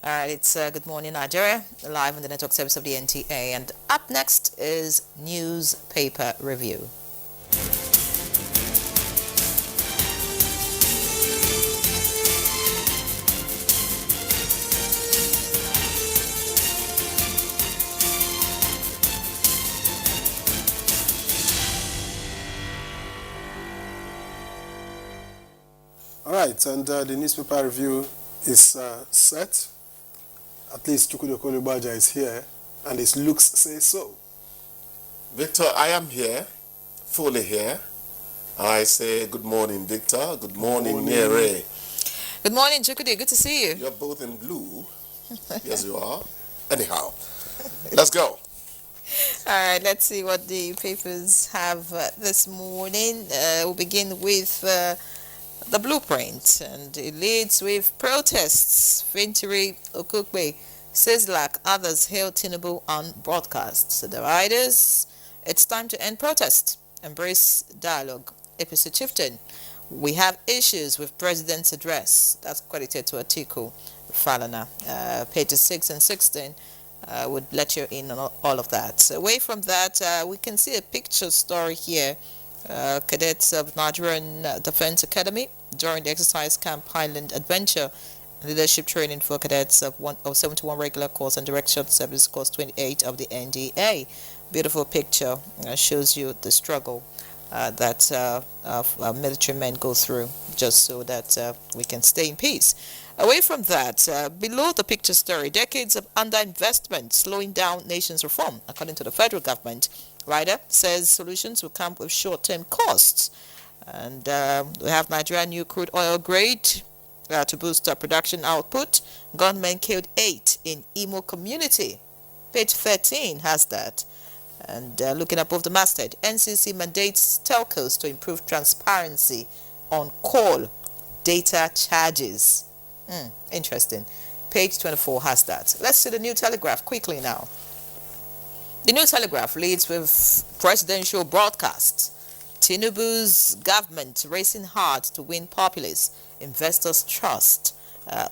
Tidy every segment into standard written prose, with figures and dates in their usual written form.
All right, it's Good Morning Nigeria, live on the network service of the NTA. And up next is newspaper review. All right, and the newspaper review is set. At least Chukwudokolu Baja is here, and his looks say so. Victor, I am here, fully here. I say good morning, Victor. Good morning, Nyere. Good morning, Chukwudi. Good to see you. You're both in blue. Yes, you are. Anyhow, let's go. All right, let's see what the papers have this morning. We'll begin with the blueprint, and it leads with protests. Venturi Okukwe, Sislak, others hail Tinubu on broadcast. So the riders, it's time to end protest, embrace dialogue. APC chieftain, we have issues with president's address. That's credited to Atiku Falana. Pages 6 and 16 would let you in on all of that. So away from that, we can see a picture story here. Cadets of Nigerian Defense Academy during the exercise Camp Highland Adventure leadership training for cadets of 71 regular course and direct short service course 28 of the NTA. Beautiful picture, shows you the struggle that military men go through just so that we can stay in peace. Away from that, below the picture story, decades of underinvestment slowing down nation's reform, according to the federal government. Ryder says solutions will come with short-term costs. And we have Nigerian new crude oil grade to boost production output. Gunmen killed 8 in Imo community. Page 13 has that. And looking above the masthead, NCC mandates telcos to improve transparency on call data charges. Interesting. Page 24 has that. Let's see the New Telegraph quickly now. The New Telegraph leads with presidential broadcast. Tinubu's government racing hard to win populace, investors trust.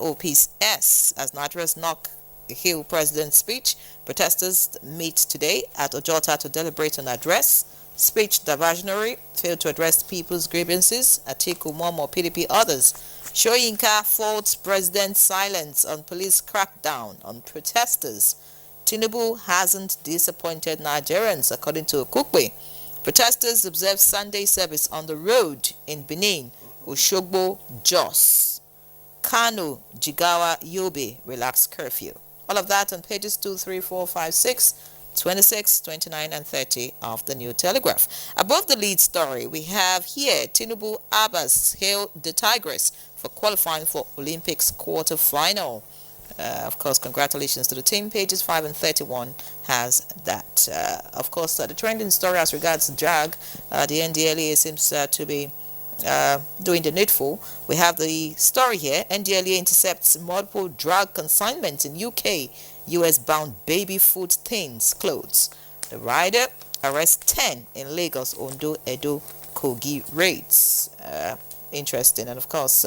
OP's S as Nigeria's knock Hill president's speech. Protesters meet today at Ojota to deliberate on address. Speech diversionary, failed to address people's grievances. Atiku, Momo, PDP, others. Shoyinka faults president's silence on police crackdown on protesters. Tinubu hasn't disappointed Nigerians, according to Okukwe. Protesters observe Sunday service on the road in Benin, Oshogbo, Jos. Kano, Jigawa, Yobe, relaxed curfew. All of that on pages 2, 3, 4, 5, 6, 26, 29, and 30 of the New Telegraph. Above the lead story, we have here Tinubu Abbas hailed the Tigress for qualifying for Olympics quarter-final. Of course, congratulations to the team. Pages 5 and 31 has that. Of course, the trending story as regards drug, the NDLEA seems to be doing the needful. We have the story here. NDLEA intercepts multiple drug consignments in UK. US-bound baby food stains clothes. The rider arrests 10 in Lagos, Ondo, Edo, Kogi raids. Interesting. And of course,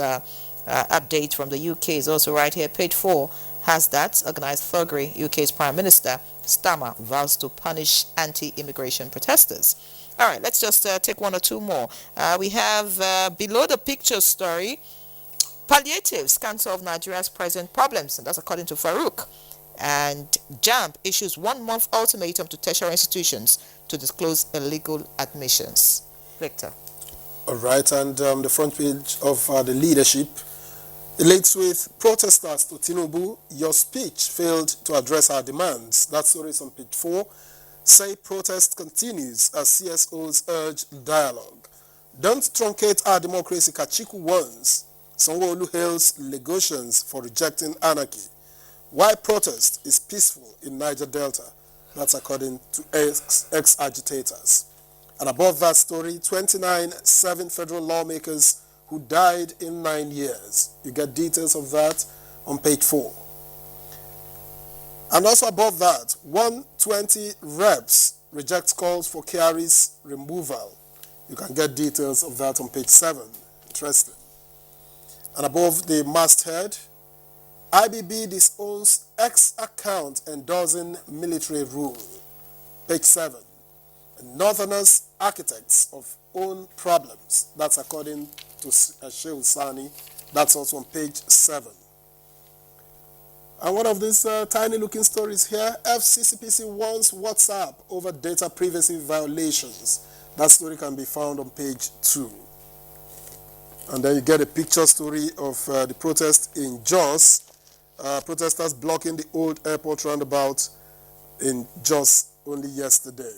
update from the UK is also right here. Page 4 has that. Organized thuggery. UK's Prime Minister Starmer vows to punish anti-immigration protesters. All right, let's just take one or two more. We have below the picture story, palliatives can solve Nigeria's present problems, and that's according to Farouk. And JAMB issues 1-month ultimatum to tertiary institutions to disclose illegal admissions. Victor. All right, and the front page of the leadership, it leads with protesters to Tinubu, your speech failed to address our demands. That story is on page 4. Say protest continues as CSOs urge dialogue. Don't truncate our democracy, Kachiku warns. Sanwo-Olu hails Lagosians for rejecting anarchy. Why protest is peaceful in Niger Delta? That's according to ex-agitators. And above that story, 7 federal lawmakers who died in 9 years. You get details of that on page 4. And also above that, 120 reps reject calls for Kyari's removal. You can get details of that on page 7. Interesting. And above the masthead, IBB disowns X account endorsing military rule. Page 7. Northerners architects of own problems. That's according to Shehu Sani. That's also on page 7. And one of these tiny looking stories here, FCCPC warns WhatsApp over data privacy violations. That story can be found on page 2. And then you get a picture story of the protest in Jos. Protesters blocking the old airport roundabout in Jos only yesterday.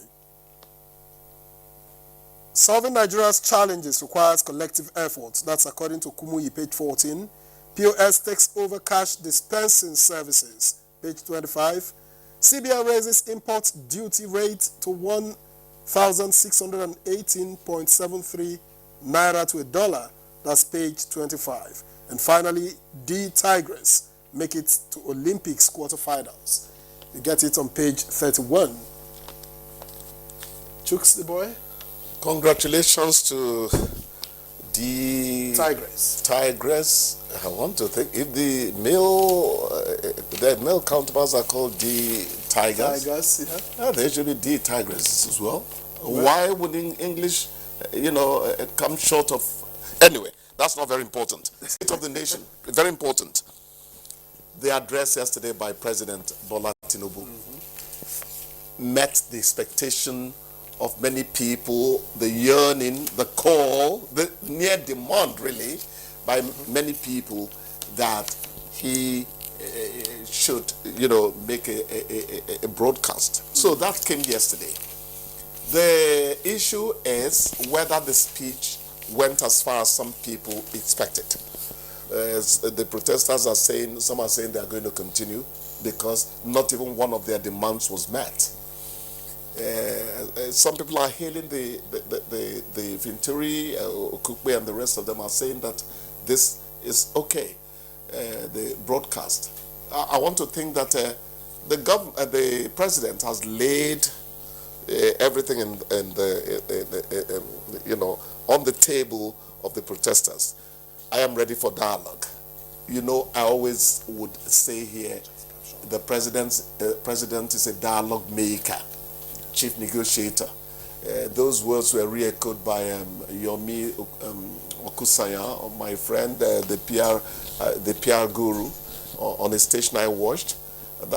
Solving Nigeria's challenges requires collective efforts. That's according to Kumuyi, page 14. POS takes over cash dispensing services, page 25. CBN raises import duty rate to 1,618.73 naira to a dollar. That's page 25. And finally, D Tigers make it to Olympics quarterfinals. You get it on page 31. Chooks the boy. Congratulations to the Tigress. I want to think if the male counterparts are called the Tigers. Yeah, they should be the Tigresses as well. Why would English, come short of? Anyway, that's not very important. State of the nation, very important. The address yesterday by President Bola Tinubu met the expectation of many people, the yearning, the call, the near demand really by many people that he should, make a broadcast. So that came yesterday. The issue is whether the speech went as far as some people expected. As the protesters are saying, some are saying they are going to continue because not even one of their demands was met. Some people are hailing the Vinturi, Okukwe, and the rest of them are saying that this is okay, the broadcast. I want to think that the president has laid everything on the table of the protesters. I am ready for dialogue. I always would say here, the president is a dialogue maker, chief negotiator. Those words were re-echoed by Yomi Okusanya, my friend, the PR guru, on a station I watched.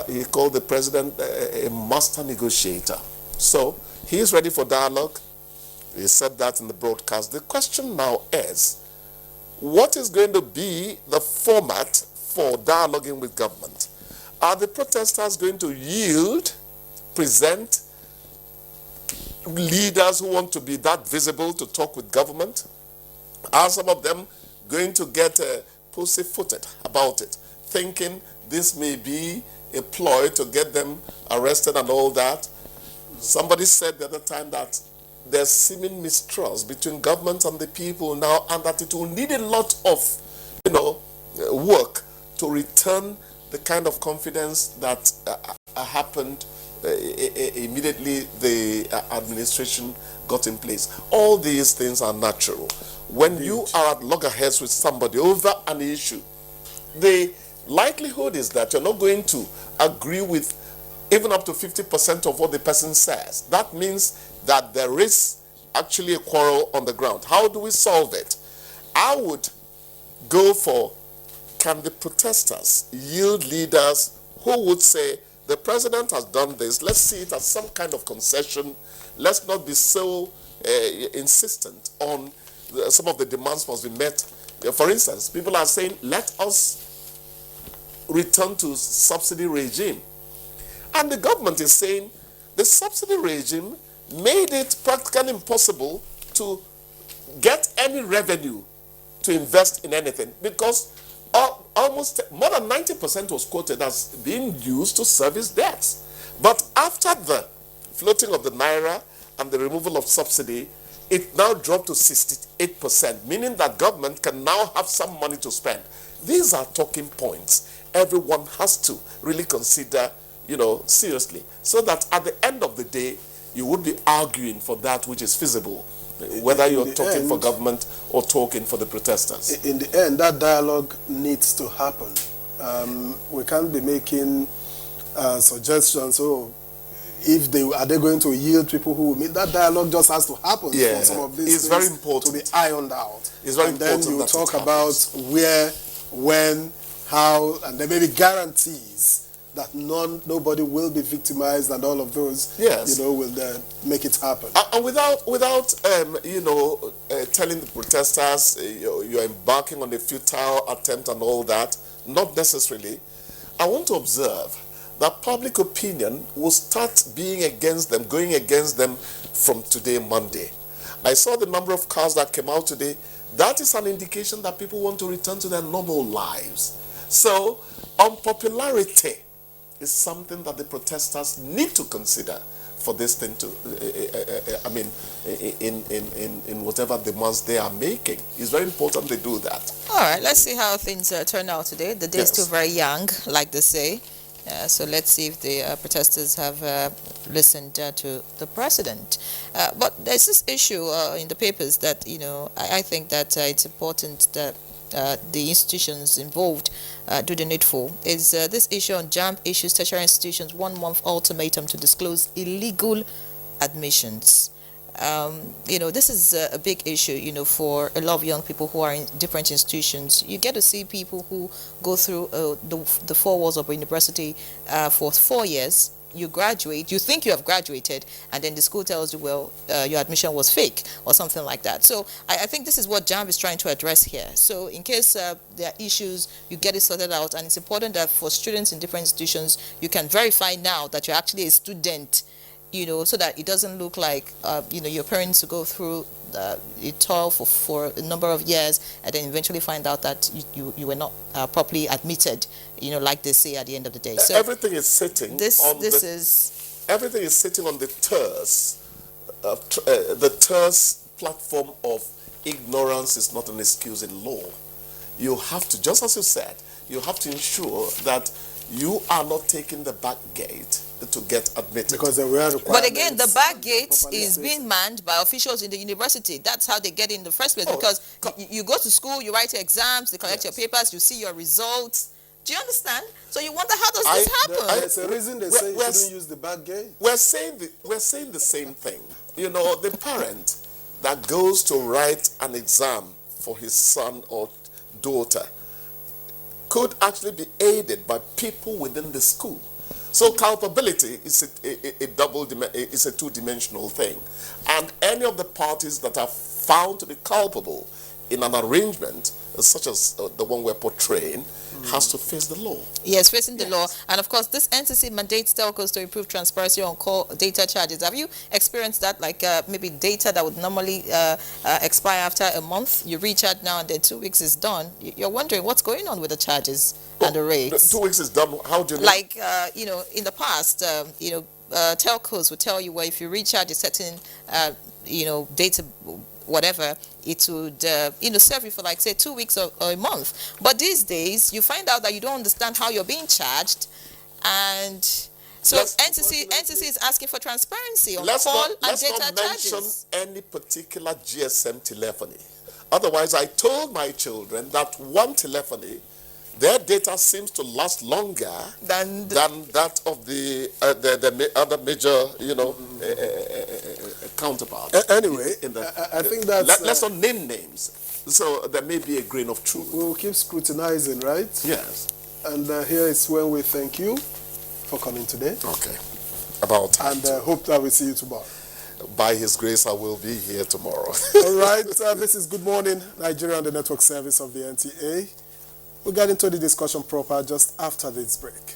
He called the president a master negotiator. So he is ready for dialogue. He said that in the broadcast. The question now is, what is going to be the format for dialoguing with government? Are the protesters going to yield, present leaders who want to be that visible to talk with government? Are some of them going to get pussyfooted about it, thinking this may be a ploy to get them arrested and all that? Somebody said the other time that there's seeming mistrust between government and the people now, and that it will need a lot of, work to return the kind of confidence that happened immediately the administration got in place. All these things are natural. When you are at loggerheads with somebody over an issue, the likelihood is that you're not going to agree with even up to 50% of what the person says. That means that there is actually a quarrel on the ground. How do we solve it? I would go for, can the protesters yield leaders who would say, the president has done this, let's see it as some kind of concession. Let's not be so insistent on some of the demands must be met. For instance, people are saying, let us return to subsidy regime. And the government is saying, the subsidy regime made it practically impossible to get any revenue to invest in anything, because almost more than 90% was quoted as being used to service debts. But after the floating of the naira and the removal of subsidy, it now dropped to 68%, meaning that government can now have some money to spend. These are talking points everyone has to really consider, seriously, so that at the end of the day, you would be arguing for that which is feasible, whether you're talking for government or talking for the protesters. In the end, that dialogue needs to happen. We can't be making suggestions. So, if they going to yield people who will meet, that dialogue just has to happen for some of these it's things very important to be ironed out. It's very and then important you that talk it about where, when, how, and there may be guarantees that nobody will be victimized, and all of those, will make it happen. And without telling the protesters you're embarking on a futile attempt and all that, not necessarily. I want to observe that public opinion will start being against them, going against them from today, Monday. I saw the number of cars that came out today. That is an indication that people want to return to their normal lives. So, unpopularity is something that the protesters need to consider for this thing to, in whatever demands they are making. It's very important they do that. All right, let's see how things turn out today. The day is still very young, like they say. So let's see if the protesters have listened to the president. But there's this issue in the papers that, I think that it's important that the institutions involved do the needful. Is this issue on JAMB issues tertiary institutions 1-month ultimatum to disclose illegal admissions. This is a big issue, for a lot of young people who are in different institutions. You get to see people who go through the 4 walls of a university for 4 years. You graduate, you think you have graduated, and then the school tells you, well, your admission was fake or something like that. So I think this is what JAMB is trying to address here. So in case there are issues, you get it sorted out, and it's important that for students in different institutions, you can verify now that you're actually a student, so that it doesn't look like, your parents to go through it toil for a number of years and then eventually find out that you were not properly admitted, like they say at the end of the day. So everything is sitting everything is sitting on the terse platform of ignorance is not an excuse in law. You have to, just as you said, you have to ensure that you are not taking the back gate to get admitted. Because there were requirements. But again, the back gate is being manned by officials in the university. That's how they get in the first place. Because you go to school, you write your exams, they collect your papers, you see your results. Do you understand? So you wonder, how does this happen? There's a reason they say you shouldn't use the back gate. We're saying the same thing. The parent that goes to write an exam for his son or daughter could actually be aided by people within the school. So culpability is a two-dimensional thing. And any of the parties that are found to be culpable in an arrangement such as the one we're portraying has to face the law. Yes, facing the law. And of course, this NCC mandates telcos to improve transparency on call data charges. Have you experienced that? Like maybe data that would normally expire after a month, you reach out now and then 2 weeks is done. You're wondering what's going on with the charges and the rates. 2 weeks is done. How do you know? Like, in the past, telcos would tell you, well, if you reach out a certain, data, whatever, it would, serve you for like, say, 2 weeks or a month. But these days, you find out that you don't understand how you're being charged. And so NCC is asking for transparency on call and data charges. Let's not mention any particular GSM telephony. Otherwise, I told my children that one telephony, their data seems to last longer than that of the other major, counterpart. Anyway, I think that's... Let's not name names. So there may be a grain of truth. We'll keep scrutinizing, right? Yes. And here is when we thank you for coming today. Okay. About time. And hope that we see you tomorrow. By His grace, I will be here tomorrow. All right. This is Good Morning Nigeria on the network service of the NTA. We'll get into the discussion proper just after this break.